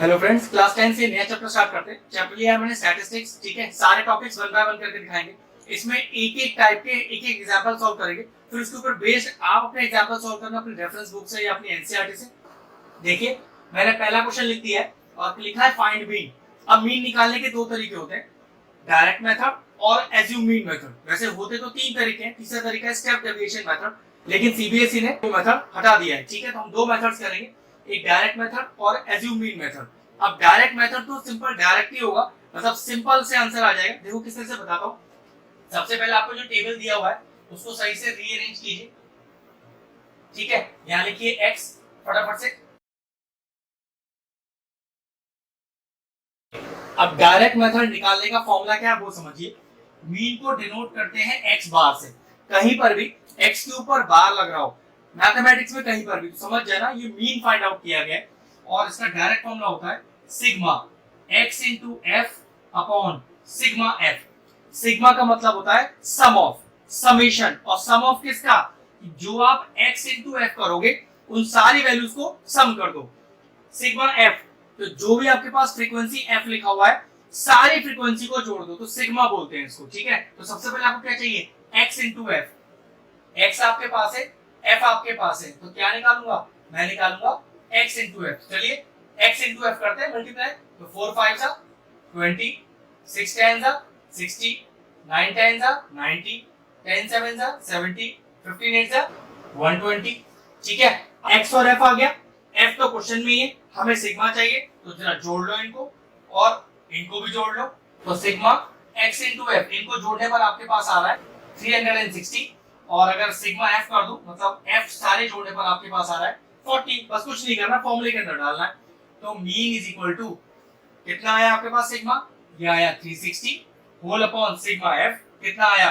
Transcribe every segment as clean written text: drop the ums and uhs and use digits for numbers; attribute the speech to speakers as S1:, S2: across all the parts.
S1: Hello friends, class 10 से नया chapter start करते हैं। चैप्टर लिया है मैंने स्टैटिस्टिक्स। ठीक है, सारे टॉपिक्स वन बाय वन करके दिखाएंगे। इसमें एक एक टाइप के एक एक एग्जांपल सॉल्व करेंगे, फिर उसके ऊपर बेस्ड आप अपने एग्जांपल सॉल्व करना अपनी रेफरेंस बुक से या अपनी एनसीईआरटी से। देखिए, मैंने पहला क्वेश्चन लिख दिया है और लिखा है फाइंड मीन। अब मीन निकालने के दो तरीके होते हैं, डायरेक्ट मेथड और एज्यूम मीन मेथड। वैसे होते तो तीन तरीके हैं, तीसरा तरीका है स्टेप डेविएशन मेथड, लेकिन सीबीएसई ने वो मेथड हटा दिया है। ठीक है, तो हम दो मेथड्स करेंगे, एक डायरेक्ट मेथड और एज्यूम मीन मेथड। अब डायरेक्ट मेथड तो सिंपल डायरेक्ट ही होगा, मतलब सिंपल से आंसर आ जाएगा। देखो किस तरह से बताता हूँ। सबसे पहले आपको जो टेबल दिया हुआ है उसको सही से रीअरेंज कीजिए। ठीक है, यहाँ लिखिए x फटाफट से। अब डायरेक्ट मेथड निकालने का फॉर्मूला क्या है वो समझिए। मीन को डिनोट करते हैं x बार से। कहीं पर भी x के ऊपर बार लग रहा हो मैथमेटिक्स में, कहीं पर भी, तो समझ जाना ये मीन फाइंड आउट किया गया है। और इसका डायरेक्ट फॉर्मूला होता है sigma x into F upon sigma F. Sigma का मतलब होता है सम ऑफ, समेशन। और सम ऑफ किसका? जो आप x इंटू एफ करोगे उन सारी वैल्यूज को सम कर दो। सिग्मा एफ, तो जो भी आपके पास फ्रीक्वेंसी f लिखा हुआ है सारी फ्रीक्वेंसी को जोड़ दो, तो सिग्मा बोलते हैं इसको। ठीक है, तो सबसे पहले आपको क्या चाहिए? x into F. x आपके पास है, f आपके पास है, तो क्या निकालूंगा? मैं निकालूंगा x इंटू एफ। चलिए x इंटू एफ करते हैं मल्टीप्लाई। तो 4 5 जा 20, 6 10 जा 60, 9 10 जा 90, 10 7 जा 70, 15 8 जा 120। ठीक है, x और f आ गया। f तो क्वेश्चन में ही है, हमें सिग्मा चाहिए, तो जरा जोड़ लो इनको और इनको भी जोड़ लो। तो सिग्मा x इंटू एफ, इनको जोड़ने पर आपके पास आ रहा है 360। और अगर सिग्मा f कर दूं, मतलब f सारे जोड़ने पर आपके पास आ रहा है 40। बस कुछ नहीं करना, फॉर्मूले के अंदर डालना है। तो मीन इज इक्वल टू कितना आया आपके पास? सिग्मा ये आया 360 होल अपॉन सिग्मा f कितना आया?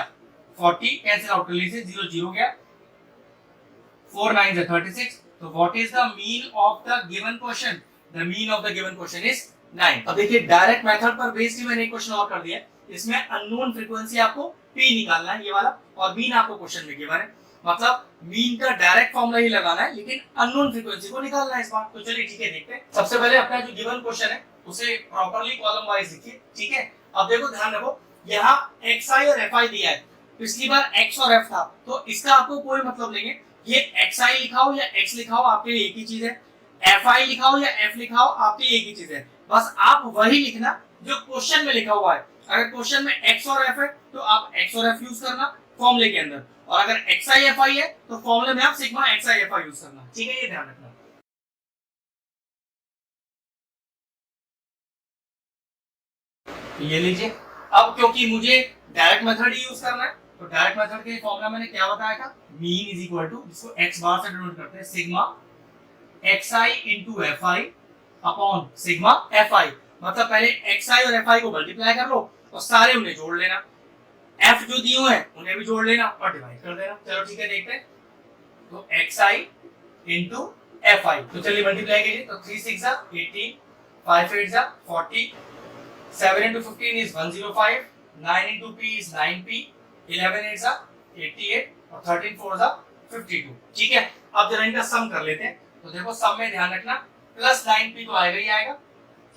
S1: 40। कैंसिल आउट कर लीजिए, 0 0 गया, 4 9 is 36। तो what is the mean of the given question? The mean of the given question is 9। अब देखिए, डायरेक्ट मेथड पर बेस्ड मैंने एक क्वेश्चन और कर दिया। इसमें अननोन फ्रीक्वेंसी आपको p निकालना है, ये वाला, और मीन आपको क्वेश्चन में गिवन है। मतलब मीन का डायरेक्ट फॉर्मूला ही लगाना है, लेकिन अननोन फ्रीक्वेंसी को निकालना है इस बार। तो चलिए ठीक है, देखते हैं। सबसे पहले अपना जो गिवन क्वेश्चन है उसे प्रॉपर्ली कॉलम वाइज लिखिए। ठीक है, अब देखो ध्यान रखो, यहाँ xi और fi दिया है। पिछली बार x और f था, तो इसका आपको कोई मतलब नहीं है। ये xi लिखा हो या x लिखा हो आपके लिए एक ही चीज है, fi लिखा हो या f लिखा हो आपके लिए एक ही चीज है। बस आप वही लिखना जो क्वेश्चन में लिखा हुआ है। अगर क्वेश्चन में x और f है तो आप x और f यूज करना फॉर्मूले के अंदर, और अगर xi fi है तो फॉर्मूले में आप सिग्मा xi fi यूज करना। ठीक है, ये ध्यान रखना। ये लीजिए। अब क्योंकि मुझे डायरेक्ट मेथड ही यूज करना है, तो डायरेक्ट मेथड के फॉर्मूला मैंने क्या बताया था? मीन इज इक्वल टू, जिसको x बार से डिनोट करते हैं, sigma xi into fi upon sigma fi। मतलब पहले xi और fi को मल्टीप्लाई कर लो और सारे उन्हें जोड़ लेना, f जो दिए हुए हैं उन्हें भी जोड़ लेना और डिवाइड कर देना। चलो ठीक है, देखते हैं। तो xi इंटू fi, तो चलिए मल्टीप्लाई कीजिए। तो 3 6 जा 18, 5 8 जा 40, 7 into 15 is 105, 9 into p is 9p, 11 8 जा 88 और 13 4 जा 52। ठीक है, अब जरा इनका सम कर लेते हैं। तो देखो, सम में ध्यान रखना प्लस 9p तो आएगा ही आएगा।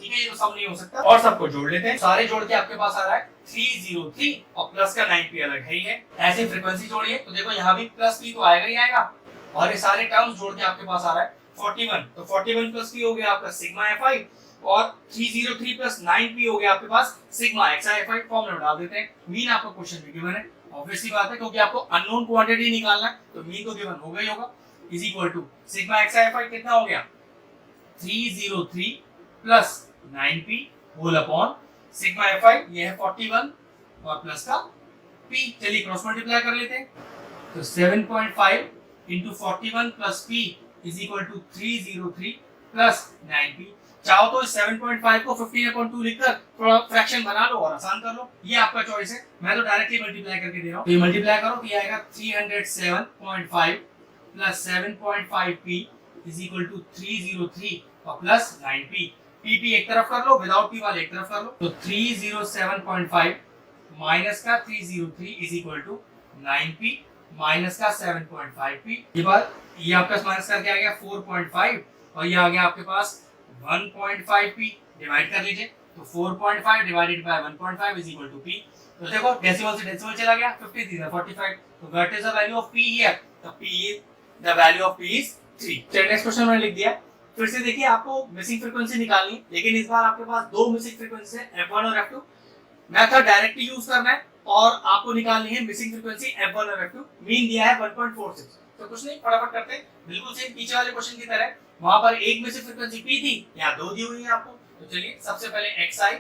S1: ठीक है, ये तो सम नहीं हो सकता। और सबको जोड़ लेते हैं, सारे जोड़ के आपके पास आ रहा है 303 और प्लस का 9p अलग है ही है। ऐसे फ्रीक्वेंसी जोड़िए, तो देखो यहाँ भी प्लस p तो आएगा ही आएगा, और ये सारे टर्म्स जोड़ के आपके पास आ रहा है 41। तो 41 प्लस p हो गया आपका सिग्मा fi, और 303 प्लस 9p हो गया आपके पास सिग्मा xi fi। फॉर्मूला डाल देते हैं। मीन आपको क्वेश्चन में गिवन है, ऑब्वियसली बात है, क्योंकि आपको अननोन क्वांटिटी निकालना है, तो मीन तो गिवन होगा ही होगा। Is equal to sigma xi fi कितना हो गया? 303 plus 9p whole upon sigma fi, ये है 41 और प्लस का p। चलिए क्रॉस मल्टीप्लाई कर लेते हैं। तो 7.5 into 41 plus p is equal to 303 plus 9p। चाहो तो इस 7.5 को 15/2 लिखकर थोड़ा फ्रैक्शन बना लो और आसान कर लो, ये आपका चॉइस है। मैं तो डायरेक्टली मल्टीप्लाई करके दे रहा हूं। तो ये मल्टीप्लाई करो तो ये आएगा 307.5 plus 7.5p is equal to 303 और प्लस 9p। p एक तरफ कर लो, विदाउट p वाले एक तरफ कर लो। तो 307.5 माइनस का 303 is equal to 9p minus का 7.5p। ये बात, ये आपका माइनस करके आ गया 4.5 और ये आ गया आपके पास 1.5p डिवाइड कर लीजिए, तो 4.5 divided by 1.5 is equal to p। तो देखो डेसिमल से डेसिमल चला गया, 53 45। तो what is the value of p here? The value of p is 3। चलिए नेक्स्ट क्वेश्चन मैंने लिख दिया। फिर से देखिए, आपको मिसिंग फ्रीक्वेंसी निकालनी है, लेकिन इस बार आपके पास दो मिसिंग फ्रीक्वेंसी है, f1 और f2। मेथड डायरेक्टली यूज करना है और आपको निकालनी है मिसिंग फ्रीक्वेंसी f1 और f2। मीन दिया है 1.46। तो कुछ नहीं, फटाफट करते हैं, बिल्कुल सेम पीछे वाले क्वेश्चन की तरह। वहां पर एक मिसिंग फ्रीक्वेंसी p थी, यहाँ दो दी हुई है आपको। तो चलिए सबसे पहले xi,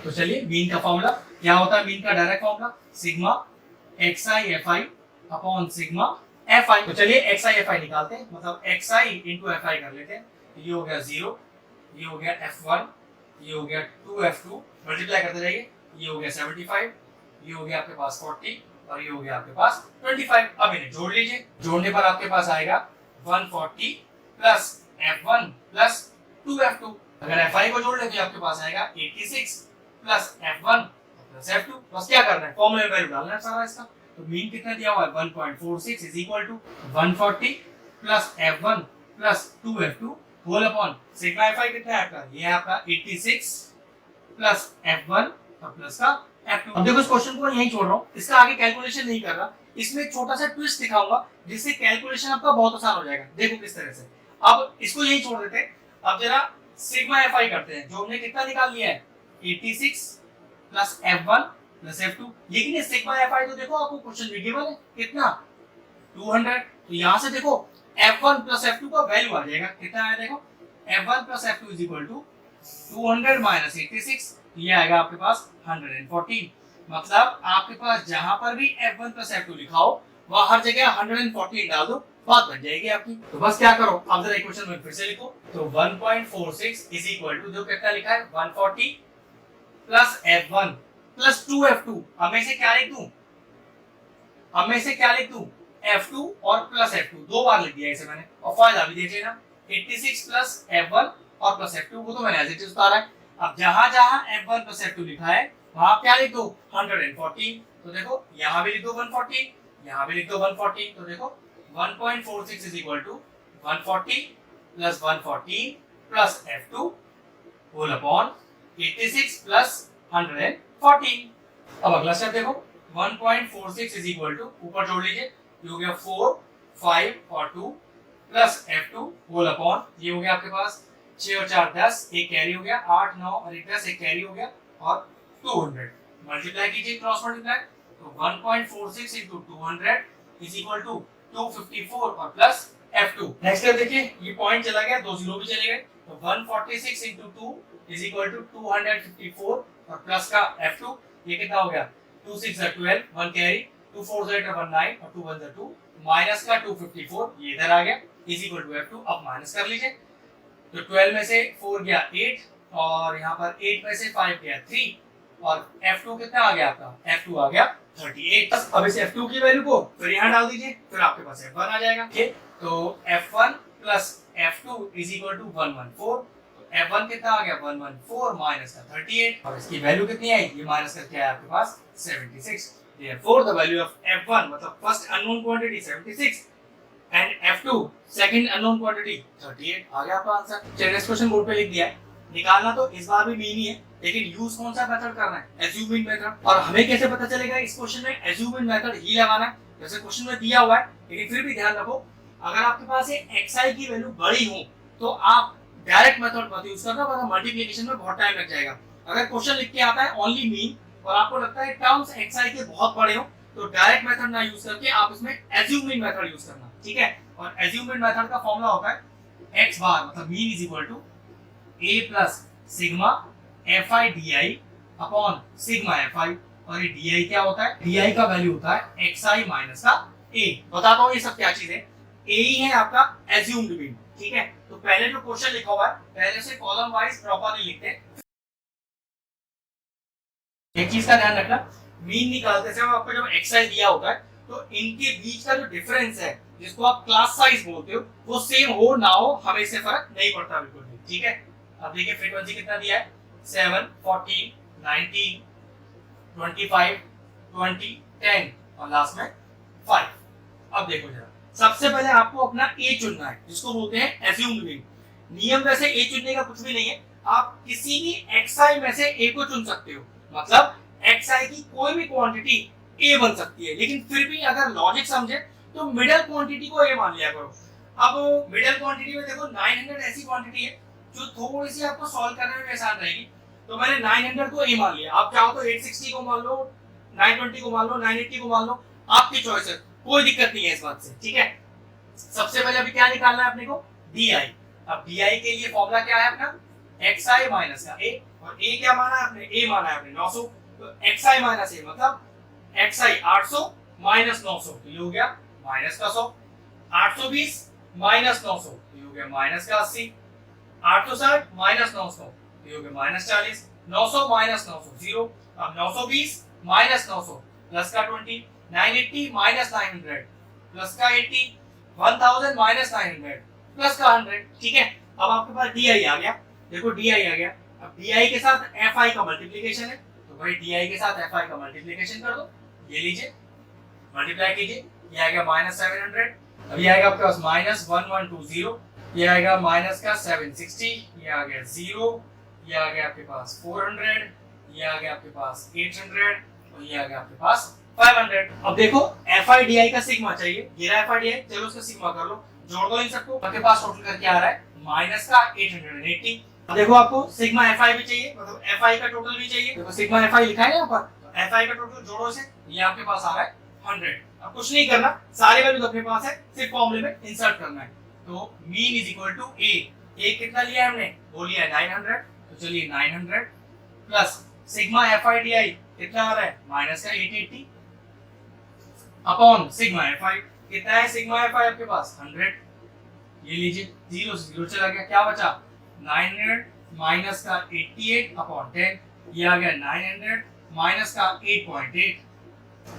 S1: तो चलिए मीन का फॉर्मूला क्या होता है? मीन का direct formula sigma xi fi upon sigma fi। तो चलिए xi fi निकालते हैं, मतलब xi into fi कर लेते हैं। ये हो गया 0, ये हो गया f1, ये हो गया 2f2, मल्टीप्लाई करते जाइए। ये हो गया 75, ये हो गया आपके पास 40 और ये हो गया आपके पास 25। अब इन्हें जोड़ लीजिए, जोड़ने पर आपके पास आएगा 140 प्लस f1 प्लस 2f2। अगर fi को जोड़ ले तो आपके पास आएगा 86 प्लस f1 प्लस f2। बस क्या करना है, फॉर्मूले में वैल्यू डालना है सारा इसका। तो मीन कितना दिया हुआ है? 1.46 is equal to 140 plus f1 plus 2f2 whole upon sigma fi कितना है आपका? ये है आपका 86 प्लस f1 और प्लस का f2। अब देखो इस क्वेश्चन को यहीं छोड़ रहा हूं, इसका आगे कैलकुलेशन नहीं कर रहा। इसमें एक छोटा सा ट्विस्ट दिखाऊंगा जिससे कैलकुलेशन आपका बहुत आसान हो जाएगा। देखो किस तरह से। अब इसको यहीं छोड़ देते हैं। अब जरा सिग्मा fi करते हैं, जो हमने कितना निकाल लिया है 86 प्लस f1 प्लस f2। लेकिन ये सिग्मा fi तो देखो आपको क्वेश्चन में गिवन है कितना 200। तो यहां से देखो f1 प्लस f2 का वैल्यू आ जाएगा, कितना आया देखो, f1 plus f2 is equal to 200 minus 86, ये आएगा आपके पास 114। मतलब आपके पास जहां पर भी f1 प्लस f2 लिखा हो वहां हर जगह 114 डाल दो, बात बन जाएगी आपकी। तो बस क्या करो, आप जरा इक्वेशन में फिर से लिखो। तो 1.46 इज इक्वल टू जो कितना लिखा है 140 प्लस f1 प्लस 2f2। अब मैं इसे क्या लिख दूं? अब मैं इसे क्या लिख दूं? f2 और प्लस f2 दो बार लिख दिया इसे मैंने, और फायदा भी देख लेना। 86 प्लस f1 और प्लस f2 वो तो मैंने एज इट इज उतारा है। अब जहां जहां f1 प्लस f2 लिखा है वहां क्या लिख दो 114। तो देखो यहां भी लिख दो 140, यहां भी लिख दो 140। तो देखो 1.46 is equal to 140 plus 114 plus f2 whole upon 86 plus 114। अब अगला स्टेप देखो, 1.46 इज इक्वल टू ऊपर जोड़ लीजिए, ये हो गया 4 5 और 2 प्लस f2 होल अपॉन ये हो गया आपके पास 6 और 4 10, एक कैरी हो गया, 8 9 और एक 10, एक कैरी हो गया, और 200 मल्टीप्लाई कीजिए, क्रॉस मल्टीप्लाई। तो 1.46 into 200 इज इक्वल टू 254 और प्लस f2। नेक्स्ट स्टेप देखिए, ये पॉइंट चला गया, दो जीरो भी चले गए। तो 146 into 2 इज इक्वल टू 254 और प्लस का f2, ये कितना हो गया 2 6 12, 1 कैरी, 2 4 9 और 2 1 2, माइनस का 254 ये इधर आ गया इज इक्वल टू f2। अब माइनस कर लीजिए, तो 12 में से 4 गया 8 और यहाँ पर 8 में से 5 गया 3 और f2 कितना आ गया आपका? f2 आ गया 38। अब इस f2 की वैल्यू को फिर यहाँ डाल दीजिए, फिर आपके पास f1 आ जाएगा। ठीक, तो f1 plus f2 is equal to 114। तो f1 कितना आ गया 114 माइनस का 38 और इसकी वैल्यू कितनी आई? ये माइनस करके आया आपके पास 76। Therefore the value of f1 मतलब first unknown quantity 76 and f2 second unknown quantity 38। आ गया आपका आंसर। चलिए नेक्स्ट क्वेश्चन बोर्ड पे लिख दिया है। निकालना तो इस बार भी मीन ही है, लेकिन यूज कौन सा मेथड करना है? Assume mean method. और हमें कैसे पता चलेगा इस क्वेश्चन में एज्यूम मीन मेथड ही लगाना है? जैसे क्वेश्चन में दिया हुआ है, लेकिन फिर भी ध्यान रखो, अगर आपके पास ये xi की वैल्यू बड़ी हो तो आप डायरेक्ट मेथड मत यूज करना, वरना मल्टीप्लिकेशन में बहुत टाइम लग जाएगा। अगर क्वेश्चन लिख के आता है ओनली मीन और आपको लगता है टर्म्स xi के बहुत बड़े हो तो डायरेक्ट मेथड ना यूज करके आप इसमें एज्यूम मीन मेथड यूज करना, ठीक है। और एज्यूम मीन मेथड का फॉर्मूला होता है x बार मतलब mean is equal to a plus sigma fi di upon sigma fi। और ये di क्या होता है? di का वैल्यू होता है xi माइनस का a। बताता हूँ ये सब क्या चीज है। a ही है आपका एज्यूम्ड मीन, ठीक है। तो पहले जो क्वेश्चन लिखा हुआ है पहले से कॉलम वाइज प्रॉपर्ली लिखते हैं। एक चीज का ध्यान रखना, मीन निकालते समय आपको जब xi दिया होता है तो इनके बीच का जो डिफरेंस है जिसको आप क्लास साइज बोलते हो वो सेम हो ना हो हमें इससे फर्क नहीं पड़ता बिल्कुल भी, ठीक है। अब देखिए फ्रीक्वेंसी कितना दिया है 7 14 19 25 20 10 और लास्ट में 5। अब देखो जरा सबसे पहले आपको अपना ए चुनना है, जिसको बोलते हैं एज्यूम्ड मीन। नियम वैसे ए चुनने का कुछ भी नहीं है, आप किसी भी xi में से a को चुन सकते हो, मतलब xi की कोई भी क्वांटिटी a बन सकती है, लेकिन फिर भी अगर लॉजिक समझे तो मिडिल क्वांटिटी को a मान लिया करो। अब मिडिल क्वांटिटी में देखो 900 ऐसी क्वांटिटी है जो थोड़ी सी आपको सॉल्व करने में आसान रहेगी, तो मैंने 900 को a मान लिया। आप चाहो तो 860 को मान लो, 920 को मान लो, 980 को मान लो, आपकी चॉइस है, कोई दिक्कत नहीं है इस बात से, ठीक है। सबसे पहले अभी क्या निकालना है अपने को, di। अब di के लिए फॉर्मूला क्या है अपना, xi माइनस का a, और a क्या माना है आपने, a माना है आपने 900, तो xi माइनस a मतलब xi 800 माइनस 900, तो ये हो गया माइनस का 100, 820 माइनस 900, तो ये हो गया माइनस का 80, 860 माइनस 900, तो ये हो गया माइनस 40, 900 माइनस 900 0, अब 920 माइनस 900 प्लस का 20, 980 माइनस 900 प्लस का 80, 1000 माइनस 900 प्लस का 100, ठीक है। अब आपके पास di आ गया, देखो di आ गया। अब di के साथ fi का मल्टीप्लिकेशन है, तो भाई di के साथ fi का मल्टीप्लिकेशन कर दो, ये लीजिए मल्टीप्लाई कीजिए, ये आएगा माइनस 700, अब ये आएगा आपके पास माइनस 1120, ये आएगा माइनस का 760, ये आ गया 0, ये आ गया आपके पास 400, ये आ गया आपके पास 800, और ये आ गया आपके पास 500। अब देखो FIDI का सिग्मा चाहिए, ये रहा FIDI, चलो उसका सिग्मा कर लो, जोड़ दो इन सबको, आपके पास टोटल करके आ रहा है माइनस का 880। अब देखो आपको सिग्मा FI भी चाहिए, मतलब FI का टोटल भी चाहिए, देखो सिग्मा FI लिखा है यहाँ पर, तो FI का टोटल जोड़ो से, ये आपके पास आ रहा है 100। अब कुछ नहीं करना, सारे वैल्यूज अपने पास है, सिर्फ फॉर्मूले में इंसर्ट करना है। तो mean is equal to a कितना लिया है हमने, वो लिया है 900, तो चलिए 900 प्लस सिग्मा FIDI कितना आ रहा है, माइनस का 880 अपॉन सिग्मा FI, कितना है सिग्मा FI आपके पास 100, ये लीजिए 0 से 0 चला गया, क्या बचा 900 माइनस का 88 अपॉन 10, ये आ गया 900 माइनस का 8.8,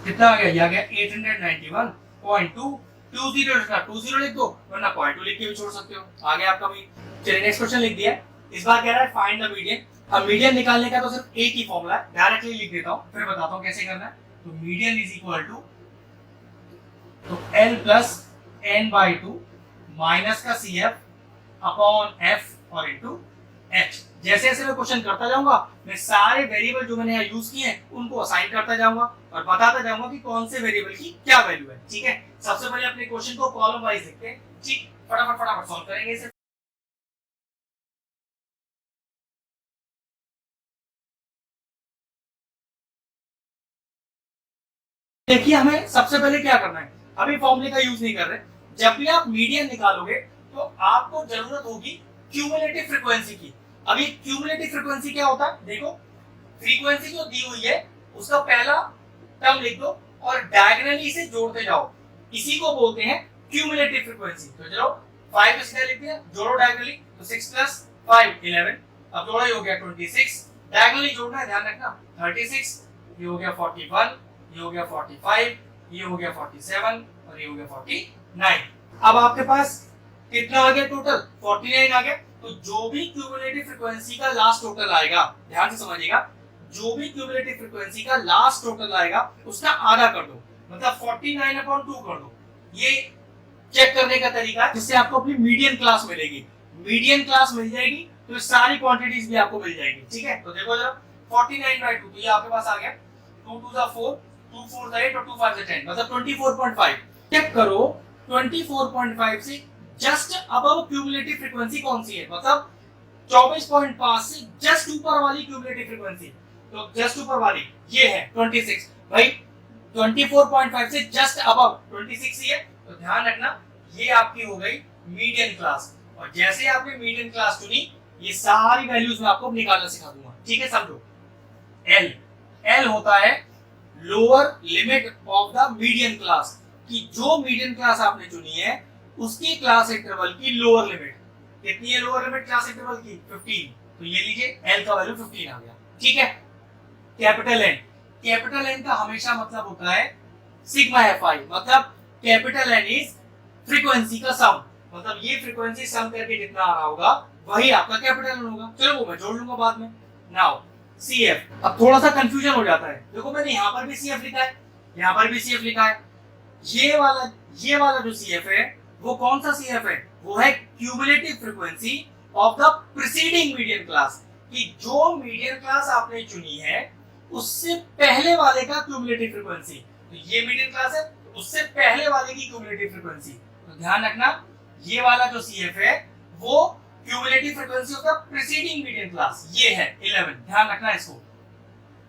S1: कितना आ गया, ये आ गया 891.2, 20 लिख दो, वरना 0.2 लिख के भी छोड़ सकते हो, आ गया आपका मीन। चलिए नेक्स्ट क्वेश्चन लिख दिया, इस बार कह रहा है फाइंड द मीडियन। अब मीडियन निकालने का तो सिर्फ एक ही फॉर्मूला है, डायरेक्टली लिख देता हूं, फिर बताता हूं कैसे करना है। तो मीडियन इज इक्वल टू, तो L plus n by 2 minus का CF अपॉन F और इनटू H। जैसे जैसे मैं क्वेश्चन करता जाऊंगा, मैं सारे वेरिएबल जो मैंने यहाँ यूज किए हैं उनको असाइन करता जाऊंगा और बताता जाऊंगा कि कौन से वेरिएबल की क्या वैल्यू है, ठीक है। सबसे पहले अपने क्वेश्चन को कॉलम वाइज लिखते हैं, ठीक, फटाफट सॉल्व करेंगे इसे। देखिए हमें सबसे पहले क्या करना है, अभी फॉर्मूले का यूज नहीं कर रहे, जब भी आप मीडियन निकालोगे तो आपको जरूरत होगी क्यूमुलेटिव फ्रीक्वेंसी की। अभी क्यूमुलेटिव फ्रीक्वेंसी क्या होता है, देखो फ्रीक्वेंसी जो दी हुई है उसका पहला टर्म लिख दो और डायगोनली से जोड़ते जाओ, इसी को बोलते हैं क्यूमुलेटिव फ्रीक्वेंसी। तो चलो 5 को सीधा लिख दिया, जोड़ो डायगोनली, तो 6 प्लस 5 11, अब जोड़ा ही हो गया 26, डायगोनली जोड़ना है, ध्यान रखना, 36, ये हो गया 41, ये हो गया 45, ये हो गया 47 और ये हो गया 49। अब आपके पास कितना आ गया टोटल, 49 आ गया। तो जो भी क्यूमुलेटिव फ्रीक्वेंसी का लास्ट टोटल आएगा, ध्यान से समझिएगा, जो भी क्यूमुलेटिव फ्रीक्वेंसी का लास्ट टोटल आएगा उसका आधा कर दो, मतलब 49/2 कर दो। ये चेक करने का तरीका है जिससे आपको अपनी मीडियन क्लास मिलेगी। मीडियन क्लास मिल जाएगी तो सारी क्वांटिटीज भी आपको मिल जाएंगी, ठीक है। तो देखो जरा 49/2, तो ये आपके पास आ गया, 2 2 4, 2 4 8 और 2 5 10, मतलब 24.5। चेक करो 24.5 से जस्ट अबव क्यूमुलेटिव फ्रीक्वेंसी कौन सी है, मतलब 24.5 से जस्ट ऊपर वाली क्यूमुलेटिव फ्रीक्वेंसी, तो जस्ट ऊपर वाली ये है 26। भाई 24.5 से जस्ट अबव 26 ही है, तो ध्यान रखना ये आपकी हो गई मीडियन क्लास। और जैसे आपने मीडियन क्लास चुनी, ये सारी वैल्यूज मैं आपको निकालना सिखा दूंगा, ठीक है। समझो L होता है lower limit of the median class, कि जो मीडियन क्लास आपने चुनी है उसकी क्लास इंटरवल की लोअर लिमिट कितनी है, लोअर लिमिट क्लास इंटरवल की 15, तो ये लीजिए L का वैल्यू 15 आ गया, ठीक है। कैपिटल N का हमेशा मतलब होता है सिग्मा FI, मतलब कैपिटल N इज फ्रीक्वेंसी का सम, मतलब ये फ्रीक्वेंसी सम करके जितना आ रहा होगा वही आपका कैपिटल N होगा। चलो वो मैं जोड़ लूंगा बाद में। नाउ CF, अब थोड़ा सा कंफ्यूजन हो जाता है, देखो मैंने यहाँ पर भी CF लिखा है, यहाँ पर भी CF लिखा है, ये वाला जो सी एफ है वो कौन सा सी एफ है, वो है cumulative frequency of the preceding median class, कि जो मीडियन क्लास आपने चुनी है उससे पहले वाले का क्यूमुलेटिव फ्रीक्वेंसी। तो ये मीडियन क्लास है, उससे पहले वाले की क्यूमुलेटिव फ्रीक्वेंसी। तो ध्यान रखना ये वाला जो सीएफ है वो cumulative frequency of the preceding median class, ये है 11। ध्यान रखना इसको।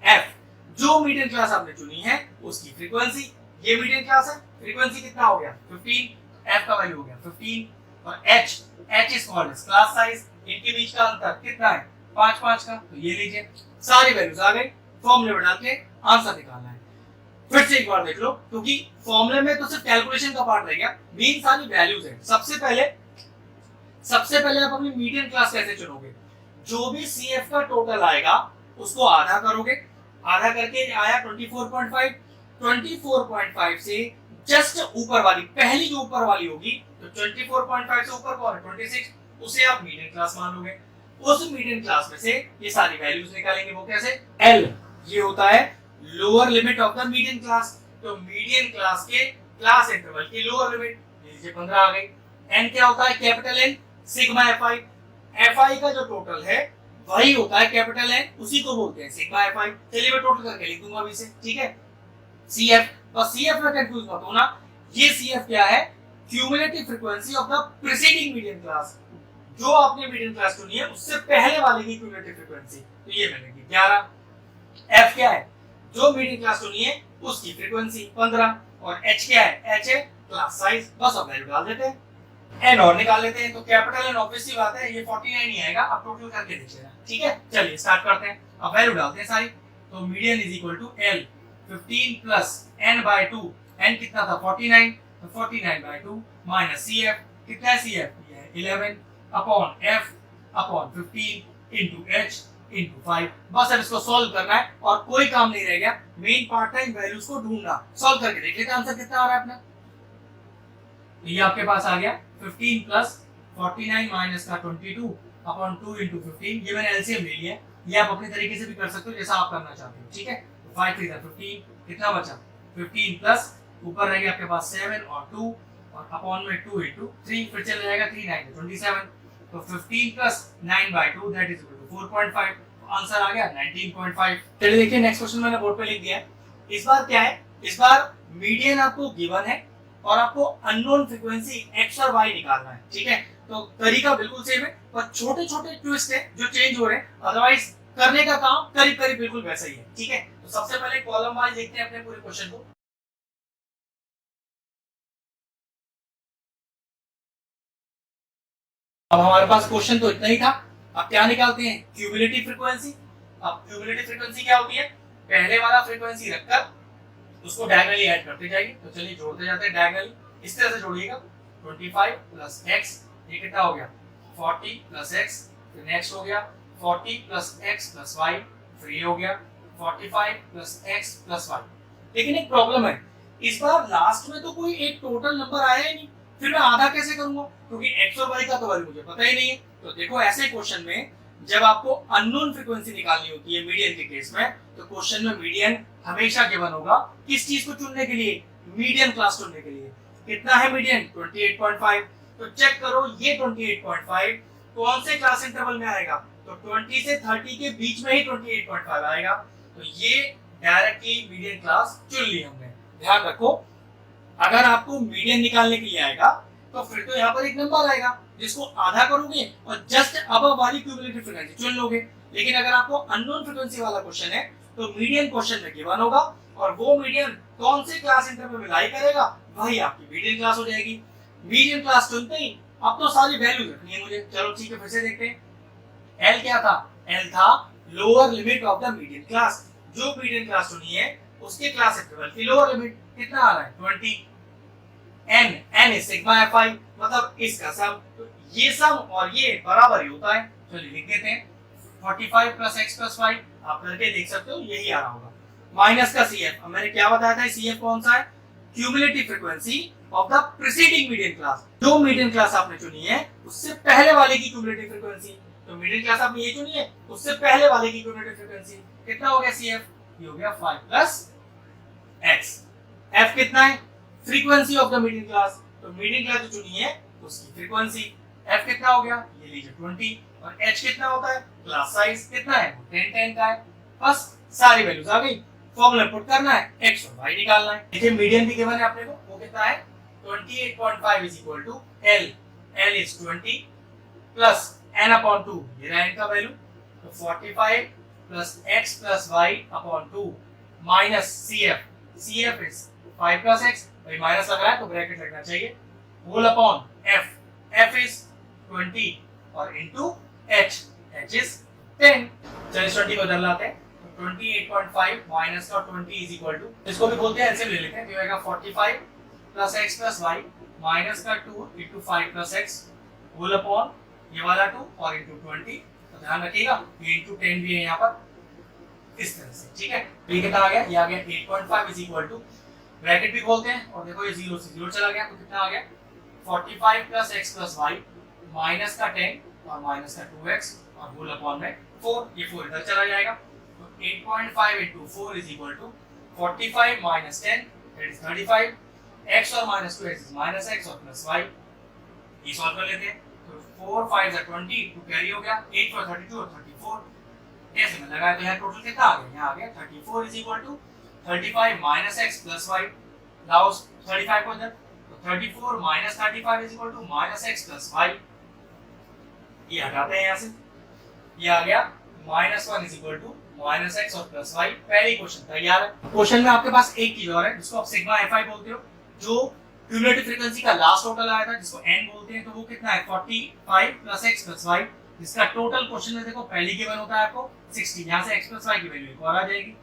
S1: एफ जो मीडियन क्लास आपने चुनी है उसकी फ्रीक्वेंसी, ये मीडियन क्लास है, फ्रीक्वेंसी कितना हो गया 15, एफ का वैल्यू हो गया 15। और H is called as class size, इनके बीच का अंतर कितना है 5 का। तो ये लीजिए सारी वैल्यूज आ गई, फॉर्मूले में डाल के आंसर निकालना है। फिर से एक बार देख लो, क्योंकि फॉर्मूले में तो सिर्फ कैलकुलेशन का पार्ट रह गया, मेन सारी वैल्यूज है। सबसे पहले आप अपनी मीडियन क्लास कैसे चुनोगे, जो भी सीएफ का टोटल आएगा उसको आधा करोगे, आधा करके आया 24.5, 24.5 से जस्ट ऊपर वाली पहली जो ऊपर वाली होगी, तो 24.5 से ऊपर कौन है 26, उसे आप मीडियन क्लास मान लोगे। उस मीडियन क्लास में से ये सारी वैल्यूज निकालेंगे, वो कैसे, एल ये होता है lower limit of the median class, तो मीडियन क्लास के क्लास इंटरवल की लोअर लिमिट, लीजिए 15 आ गई। एन क्या होता है, capital N sigma F I, F I का जो टोटल है वही होता है कैपिटल एन, उसी को बोलते हैं सिग्मा एफआई। चलिए मैं टोटल करके लिख दूंगा अभी से, ठीक है। सीएफ, बस सीएफ में कंफ्यूज मत होना, ये सीएफ क्या है, cumulative frequency of the preceding median class, जो आपने मीडियन क्लास चुनी है उससे पहले वाले की क्यूमुलेटिव फ्रीक्वेंसी, तो ये मैंने की 11। एफ क्या है, जो मीडियन क्लास चुनी है उसकी फ्रीक्वेंसी 15, और एच क्या है, एच है क्लास साइज, बस अब वैल्यू डाल देते हैं, एन और निकाल लेते हैं। तो कैपिटल एन ऑब्वियसली बात है ये 49 ही आएगा, अब टोटल करके देख लेना, ठीक है। चलिए स्टार्ट करते हैं, अब वैल्यू डालते हैं सारी। तो median is equal to L 15 plus N by 2, N कितना था 49, तो 49 बाय 2 माइनस सीएफ, कितना है सीएफ, ये है 11 upon F upon 15 into H into 5। बस अब इसको सॉल्व करना है और कोई काम नहीं रह गया, मेन पार्ट है इन वैल्यूज को ढूंढना। सॉल्व करके देख लेते हैं आंसर कितना आ रहा है अपना। ये आपके पास आ गया 15 प्लस 49 माइनस का 22 अपॉन 2 इंटू 15, ये मैंने एलसीएम ले लिया है, ये आप अपने तरीके से भी कर सकते हो जैसा आप करना चाहते हो, ठीक है। 5 3 15, कितना बचा 15 प्लस ऊपर रह गया आपके पास 7 और 2 और अपॉन में 2 इंटू 3, फिर चला जाएगा 3 9 27, तो 15 plus 9 by 2 that is equal to 4.5, answer आ गया 19.5। चलिए देखिए नेक्स्ट क्वेश्चन मैंने बोर्ड पे लिख दिया है। इस बार क्या है, इस बार मीडियन आपको गिवन है और आपको अननोन फ्रीक्वेंसी एक्स और वाई निकालना है, ठीक है। तो तरीका बिल्कुल सेम है, पर छोटे छोटे ट्विस्ट है जो चेंज हो रहे हैं, अदरवाइज करने का काम करीब करीब बिल्कुल वैसा ही है, ठीक है। तो सबसे पहले कॉलम वाइज देखते हैं अपने पूरे क्वेश्चन को। अब हमारे पास क्वेश्चन तो इतना ही था, अब क्या निकालते हैं, क्यूमुलेटिव फ्रीक्वेंसी। अब क्यूमुलेटिव फ्रीक्वेंसी क्या होती है, पहले वाला फ्रीक्वेंसी रखकर उसको डायगोनली ऐड करते जाइए। तो चलिए जोड़ते जाते हैं डायगोनली, इस तरह से जोड़िएगा 25 प्लस x, ये कितना हो गया 40 प्लस x, फिर नेक्स्ट हो गया 40 प्लस x प्लस y, फिर ये हो गया 45 प्लस x प्लस y। लेकिन एक प्रॉब्लम है, इस बार लास्ट में तो कोई एक टोटल नंबर आया ही नहीं, फिर मैं आधा कैसे करूंगा, क्योंकि x और y का तो वैल्यू मुझे पता ही नहीं है। तो देखो ऐसे क्वेश्चन में जब आपको अननोन फ्रीक्वेंसी निकालनी होती है मीडियन के केस में, तो क्वेश्चन में मीडियन हमेशा गिवन होगा किस चीज को चुनने के लिए, मीडियन क्लास चुनने के लिए। कितना है मीडियन 28.5, तो चेक करो ये 28.5 कौन से क्लास इंटरवल में आएगा, तो 20 से 30 के बीच में ही 28.5 आएगा, तो ये डायरेक्टली मीडियन क्लास चुन ली हमने। ध्यान रखो अगर आपको मीडियन निकालने के लिए आएगा तो फिर तो यहाँ पर एक नंबर आएगा जिसको आधा करोगे और जस्ट अबव वाली क्यूमुलेटिव फ्रीक्वेंसी चुन लोगे। लेकिन अगर आपको अननोन फ्रीक्वेंसी वाला क्वेश्चन है तो मीडियन क्वेश्चन में गिवन होगा और वो मीडियन कौन से क्लास इंटरवल में लाई करेगा वही आपकी मीडियन क्लास हो जाएगी। मीडियन क्लास चुनते ही अब तो सारी वैल्यूज रखनी है मुझे। चलो ठीक है फिर से देखते हैं। एल क्या था, एल था lower limit of the median class, जो मीडियन क्लास चुनी है उसके क्लास इंटरवल की लोअर लिमिट कितना आ रहा है 20। N, N is sigma F I, मतलब इसका सम, तो ये सम और ये बराबर ही होता है। चलिए लिख देते हैं 45 प्लस x प्लस y, आप करके देख सकते हो यही आ रहा होगा, माइनस का CF। अब मैंने क्या बताया था CF कौन सा है, cumulative frequency of the preceding median class, जो मीडियन क्लास आपने चुनी है उससे पहले वाले की क्यूमुलेटिव फ्रीक्वेंसी। तो मीडियन क्लास आपने ये चुनी है उससे पहले वाले की क्यूमुलेटिव फ्रीक्वेंसी कितना हो गया CF, ये हो गया 5 प्लस x। f कितना है frequency of the median class, तो मीडियन क्लास जो चुनी है उसकी फ्रीक्वेंसी, f कितना हो गया, ये लीजिए 20, और h कितना होता है, क्लास साइज कितना है, 10 10 का है। बस सारी वैल्यूज आ गई, फॉर्मूला पुट करना है, x और y निकालना है। देखिए मीडियन भी गिवन है अपने को, वो कितना है 28.5 is equal to l, l is 20 plus n upon 2, ये रहा n का वैल्यू, तो 45 plus x plus y upon 2 minus cf, cf is 5 plus x, भाई माइनस लग रहा है तो ब्रैकेट लगना चाहिए, whole upon f, f is 20 और इनटू h, h इज 10। चलिए इस 20 को इधर लाते हैं, तो 28.5 माइनस का 20 इज इक्वल टू, इसको भी बोलते हैं एलसीएम ले लेते हैं, ये होगा 45 plus x plus y minus का 2 into 5 plus x whole upon ये वाला 2 और इनटू 20, तो ध्यान रखिएगा ये इनटू 10 भी है यहाँ पर इस तरह से, ठीक है। तो ये कितना आ गया, ये आ गया 8.5 इज इक्वल टू, ब्रैकेट भी खोलते हैं और देखो ये 0 से 0 चला गया, तो कितना आ गया 45 plus x plus y minus का 10 और माइनस का 2x और होल अपॉन में 4, ये 4 इधर चला जाएगा, तो 8.5 into 4 is equal to 45 minus 10, that is 35, x और minus 2x is minus x और plus y, ये सॉल्व कर लेते हैं, तो 4 5 are 20, 2 कैरी हो गया, 8 for 32 और 34, ऐसे में लगाया तो यहाँ टोटल कितना आ गया, यहाँ आ गया 34 is equal to 35 minus x plus y, लाओ 35 को इधर, तो 34 minus 35 is equal to minus x plus y, ये हटाते हैं यहाँ से, ये आ गया -1 is equal to minus x और प्लस वाई। पहले क्वेश्चन तैयार है। क्वेश्चन में आपके पास एक चीज और है जिसको आप सिग्मा एफआई बोलते हो, जो क्यूमुलेटिव फ्रीक्वेंसी का लास्ट टोटल आया था जिसको एन बोलते हैं, तो वो कितना है 45 प्लस एक्स प्लस वाई, जिसका टोटल क्वेश्चन में देखो पहली गिवन होता है आपको 60, यहां से एक्स प्लस वाई की वैल्यू एक और आ जाएगी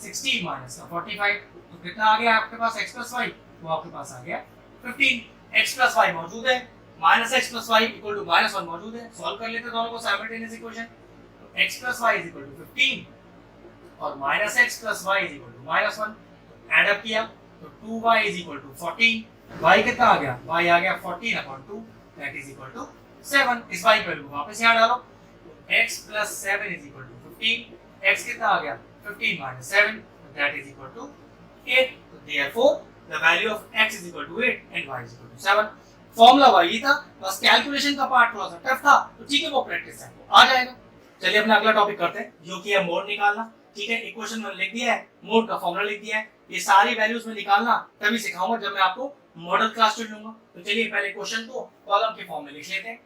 S1: 60 माइनस का 45, तो कितना आ गया आपके पास एक्स प्लस वाई, वो आपके पास आ गया 15। एक्स प्लस वाई मौजूद है, minus X plus Y equal to -1 मौजूद है, सॉल्व कर लेते हैं दोनों को साइमल्टेनियस इक्वेशन, तो x plus Y is equal to 15 और minus X plus Y is equal to -1, add up किया तो 2y is equal to 14, y कितना आ गया, y आ गया 14 upon 2 that is equal to 7। इस y वैल्यू को वापस यहां डालो, तो x plus 7 is equal to 15, x कितना आ गया 15 minus 7 that is equal to 8, तो therefore the value of x is equal to 8 and y is equal to 7। Formula वही था, बस कैलकुलेशन का पार्ट थोड़ा सा टफ था, तो ठीक है वो प्रैक्टिस है वो आ जाएगा। चलिए अपना अगला टॉपिक करते हैं जो कि है मोड निकालना। ठीक है, इक्वेशन में लिख दिया है, मोड का फॉर्मूला लिख दिया है, ये सारी वैल्यूज में निकालना तभी सिखाऊंगा जब मैं आपको मॉडल क्लास चुन लूंगा। तो चलिए पहले क्वेश्चन को कॉलम के फॉर्म में लिख लेते हैं।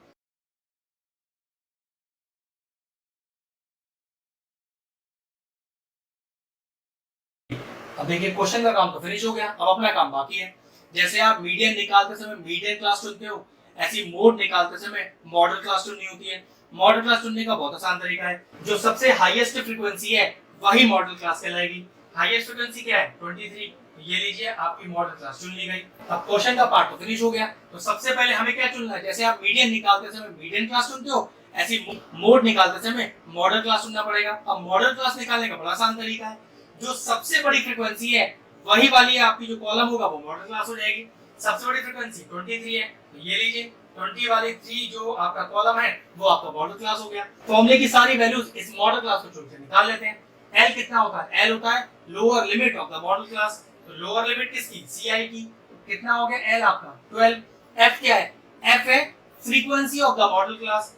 S1: अब देखिए क्वेश्चन का काम तो फिनिश हो गया, अब अपना काम बाकी है। जैसे आप मीडियन निकालते समय मीडियन क्लास चुनते हो, ऐसी मोड निकालते समय मॉडल क्लास चुननी होती है। मॉडल क्लास चुनने का बहुत आसान तरीका है, जो सबसे हाईएस्ट फ्रीक्वेंसी है वही मॉडल क्लास कहलाएगी। हाईएस्ट फ्रीक्वेंसी क्या है 23, ये लीजिए आपकी मॉडल क्लास चुन ली गई। अब क्वेश्चन का पार्ट तो फिनिश हो गया, तो सबसे पहले हमें क्या चुनना है, जैसे आप मीडियन निकालते समय मीडियन क्लास चुनते हो, ऐसी मोड निकालते समय मॉडल क्लास चुनना पड़ेगा। अब मॉडल क्लास निकालने का बड़ा आसान तरीका है, जो सबसे बड़ी फ्रीक्वेंसी है वही वाली है आपकी जो कॉलम होगा वो मॉडल क्लास हो जाएगी। सबसे बड़ी फ्रीक्वेंसी 23 है, तो ये लीजिए 20 वाली 3 जो आपका कॉलम है वो आपका मॉडल क्लास हो गया। फॉर्मूले की सारी वैल्यूज इस मॉडल क्लास को चुन के निकाल लेते हैं। L कितना होता है, L होता है lower limit of the model class, तो लोअर लिमिट किसकी, Ci की, कितना हो गया L आपका 12। F क्या है, F है frequency of the model class,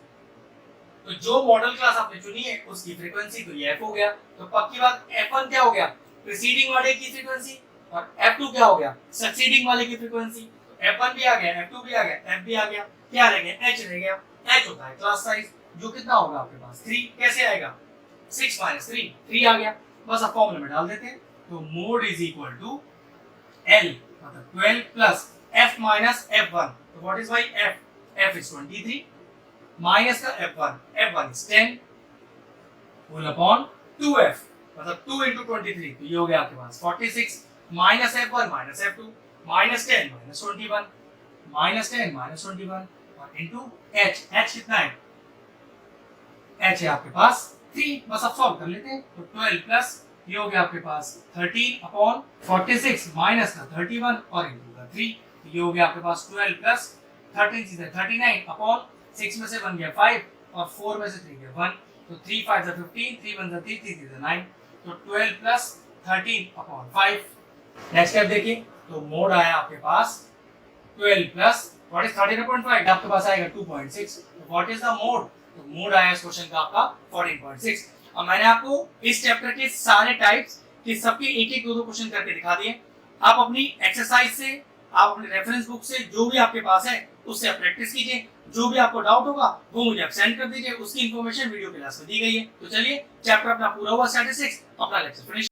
S1: तो जो मॉडल क्लास आपने चुनी है उसकी फ्रीक्वेंसी, तो ये F हो गया। तो पक्की बात F1 क्या हो गया, प्रीसीडिंग वाले की फ्रीक्वेंसी, और F2 क्या हो गया, सक्सीडिंग वाले की फ्रीक्वेंसी। F1 भी आ गया, F2 भी आ गया, F भी आ गया, क्या रह गया, H रह गया। H होता है क्लास साइज, जो कितना होगा आपके पास 3, कैसे आएगा 6 माइनस 3, 3 आ गया। बस अब फॉर्मूला में डाल देते हैं, तो mode is equal to L मतलब 12 प्लस F माइनस F1, तो what is by F, F is 23 minus का F1, F1 is 10 whole upon 2F मतलब 2 into 23, तो ये हो गया आपके पास 46 minus F1 minus F2 minus 10 minus 21 minus 10 minus 21 और इनटू H, H कितना है, H है आपके पास 3। बस अब सॉल्व कर लेते हैं, तो 12 प्लस ये हो गया आपके पास 13 अपॉन 46 माइनस का 31 और इनटू का 3, तो ये हो गया आपके पास 12 प्लस 13 सीधे 39 अपॉन 6 में से 1 गया 5 और 4 में से 3 गया 1, तो 3 5 is 15, 3 1 is 3, 3 3 is 9, तो 12 प्लस 13 अपॉन 5। नेक्स्ट स्टेप देखिए, तो मोड आया आपके पास 12 प्लस व्हाट इज 39.5, आपके पास आएगा 2.6। तो व्हाट इज द मोड? तो मोड आया इस क्वेश्चन का आपका 14.6। अब मैंने आपको इस चैप्टर के सारे टाइप्स के सबके एक एक दो क्वेश्चन करके दिखा दिए। आप अपनी एक्सरसाइज से, आप अपने रेफरेंस बुक से, जो भी आपके पास है उससे आप प्रैक्टिस कीजिए। जो भी आपको डाउट होगा वो मुझे आप सेंड कर दीजिए, उसकी इन्फॉर्मेशन वीडियो क्लास में दी गई है। तो चलिए, चैप्टर अपना पूरा हुआ स्टैटिस्टिक्स, अपना लेक्चर फिनिश।